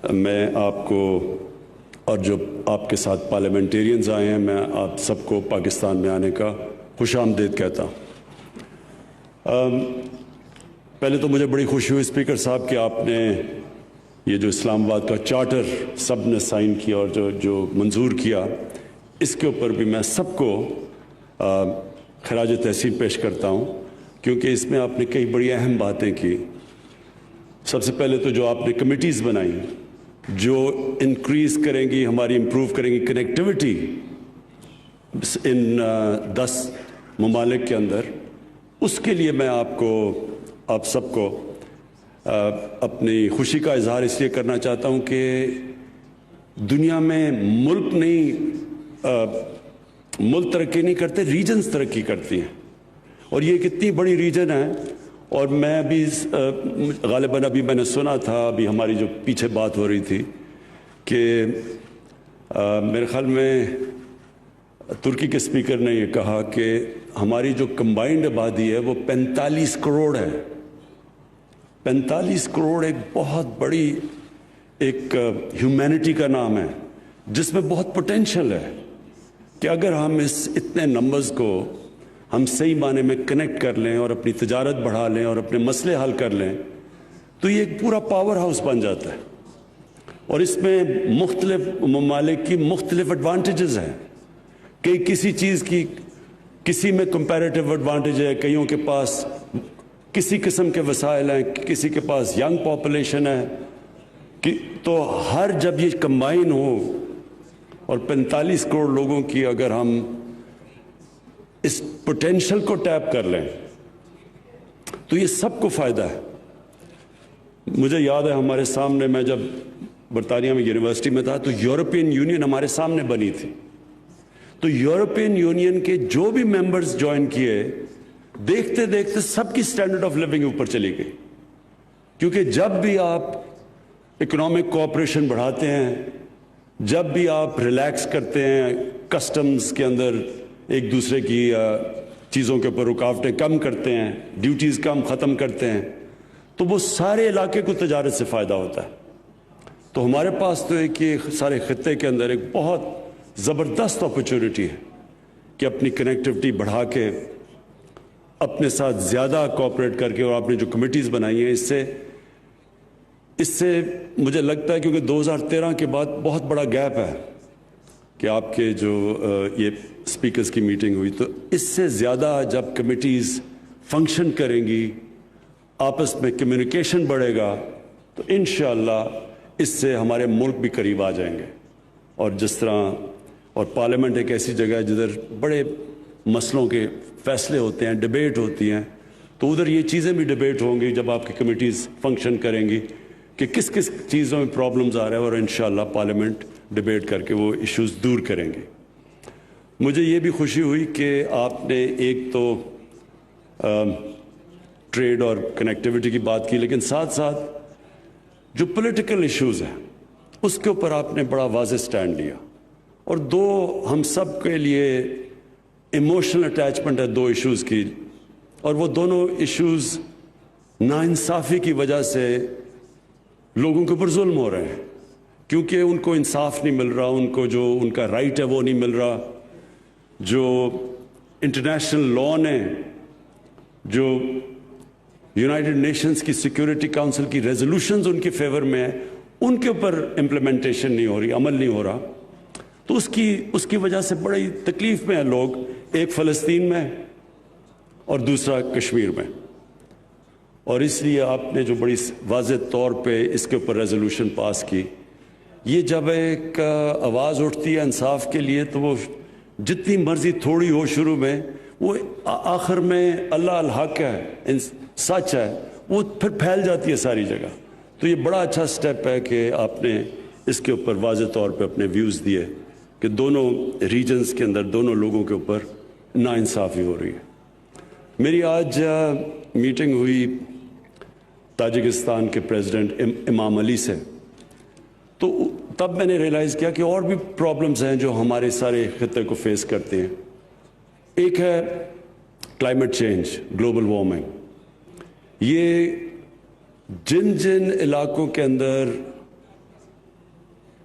میں آپ کو اور جو آپ کے ساتھ پارلیمنٹیرینز آئے ہیں، میں آپ سب کو پاکستان میں آنے کا خوش آمدید کہتا ہوں۔ پہلے تو مجھے بڑی خوشی ہوئی اسپیکر صاحب کہ آپ نے یہ جو اسلام آباد کا چارٹر سب نے سائن کیا اور جو منظور کیا، اس کے اوپر بھی میں سب کو خراج تحسین پیش کرتا ہوں، کیونکہ اس میں آپ نے کئی بڑی اہم باتیں کی۔ سب سے پہلے تو جو آپ نے کمیٹیز بنائی جو انکریز کریں گی، ہماری امپروو کریں گی کنیکٹیوٹی ان 10 ممالک کے اندر، اس کے لیے میں آپ سب کو اپنی خوشی کا اظہار اس لیے کرنا چاہتا ہوں کہ دنیا میں ملک ترقی نہیں کرتے، ریجنز ترقی کرتی ہیں، اور یہ کتنی بڑی ریجن ہے۔ اور میں ابھی غالباً میں نے سنا تھا، ابھی ہماری جو پیچھے بات ہو رہی تھی کہ میرے خیال میں ترکی کے اسپیکر نے یہ کہا کہ ہماری جو کمبائنڈ آبادی ہے وہ 45 کروڑ ہے۔ 45 کروڑ ایک بہت بڑی ایک ہیومینٹی کا نام ہے، جس میں بہت پوٹینشل ہے کہ اگر ہم اتنے نمبرز کو ہم صحیح معنی میں کنیکٹ کر لیں اور اپنی تجارت بڑھا لیں اور اپنے مسئلے حل کر لیں تو یہ ایک پورا پاور ہاؤس بن جاتا ہے۔ اور اس میں مختلف ممالک کی مختلف ایڈوانٹیجز ہیں کہ کسی چیز کی کسی میں کمپیریٹیو ایڈوانٹیج ہے، کئیوں کے پاس کسی قسم کے وسائل ہیں، کسی کے پاس ینگ پاپولیشن ہے، تو ہر جب یہ کمبائن ہو اور 45 کروڑ لوگوں کی اگر ہم اس پوٹینشل کو ٹیپ کر لیں تو یہ سب کو فائدہ ہے۔ مجھے یاد ہے ہمارے سامنے، میں جب برطانیہ میں یونیورسٹی میں تھا تو یورپین یونین ہمارے سامنے بنی تھی، تو یورپین یونین کے جو بھی ممبرز جوائن کیے، دیکھتے دیکھتے سب کی سٹینڈرڈ آف لیونگ اوپر چلی گئی، کیونکہ جب بھی آپ اکنامک کوآپریشن بڑھاتے ہیں، جب بھی آپ ریلیکس کرتے ہیں، کسٹمز کے اندر ایک دوسرے کی چیزوں کے اوپر رکاوٹیں کم کرتے ہیں، ڈیوٹیز کم ختم کرتے ہیں، تو وہ سارے علاقے کو تجارت سے فائدہ ہوتا ہے۔ تو ہمارے پاس تو ایک یہ سارے خطے کے اندر ایک بہت زبردست اپرچونٹی ہے کہ اپنی کنیکٹیوٹی بڑھا کے اپنے ساتھ زیادہ کوآپریٹ کر کے، اور آپ نے جو کمیٹیز بنائی ہیں اس سے مجھے لگتا ہے، کیونکہ 2013 کے بعد بہت بڑا گیپ ہے کہ آپ کے جو یہ اسپیکرز کی میٹنگ ہوئی، تو اس سے زیادہ جب کمیٹیز فنکشن کریں گی، آپس میں کمیونیکیشن بڑھے گا، تو انشاءاللہ اس سے ہمارے ملک بھی قریب آ جائیں گے۔ اور جس طرح اور پارلیمنٹ ایک ایسی جگہ ہے جدھر بڑے مسئلوں کے فیصلے ہوتے ہیں، ڈیبیٹ ہوتی ہیں، تو ادھر یہ چیزیں بھی ڈیبیٹ ہوں گی جب آپ کی کمیٹیز فنکشن کریں گی کہ کس کس چیزوں میں پرابلمز آ رہے ہیں، اور انشاءاللہ پارلیمنٹ ڈیبیٹ کر کے وہ ایشوز دور کریں گے۔ مجھے یہ بھی خوشی ہوئی کہ آپ نے ایک تو ٹریڈ اور کنیکٹیوٹی کی بات کی، لیکن ساتھ ساتھ جو پولیٹیکل ایشوز ہیں اس کے اوپر آپ نے بڑا واضح سٹینڈ لیا، اور دو ہم سب کے لیے ایموشنل اٹیچمنٹ ہے دو ایشوز کی، اور وہ دونوں ایشوز ناانصافی کی وجہ سے لوگوں کے اوپر ظلم ہو رہے ہیں، کیونکہ ان کو انصاف نہیں مل رہا، ان کو جو ان کا رائٹ ہے وہ نہیں مل رہا، جو انٹرنیشنل لاء نے، جو یونائٹڈ نیشنز کی سیکیورٹی کاؤنسل کی ریزولوشنز ان کے فیور میں ہیں، ان کے اوپر امپلیمنٹیشن نہیں ہو رہی، عمل نہیں ہو رہا، تو اس کی وجہ سے بڑی تکلیف میں ہیں لوگ، ایک فلسطین میں اور دوسرا کشمیر میں۔ اور اس لیے آپ نے جو بڑی واضح طور پہ اس کے اوپر ریزولوشن پاس کی، یہ جب ایک آواز اٹھتی ہے انصاف کے لیے تو وہ جتنی مرضی تھوڑی ہو شروع میں، وہ آخر میں اللہ الحق ہے، سچ ہے، وہ پھر پھیل جاتی ہے ساری جگہ۔ تو یہ بڑا اچھا سٹیپ ہے کہ آپ نے اس کے اوپر واضح طور پہ اپنے ویوز دیے کہ دونوں ریجنز کے اندر دونوں لوگوں کے اوپر ناانصافی ہو رہی ہے۔ میری آج میٹنگ ہوئی تاجکستان کے پریزیڈنٹ امام علی سے، تو تب میں نے ریلائز کیا کہ اور بھی پرابلمز ہیں جو ہمارے سارے خطے کو فیس کرتے ہیں۔ ایک ہے کلائمیٹ چینج، گلوبل وارمنگ۔ یہ جن علاقوں کے اندر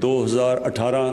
2018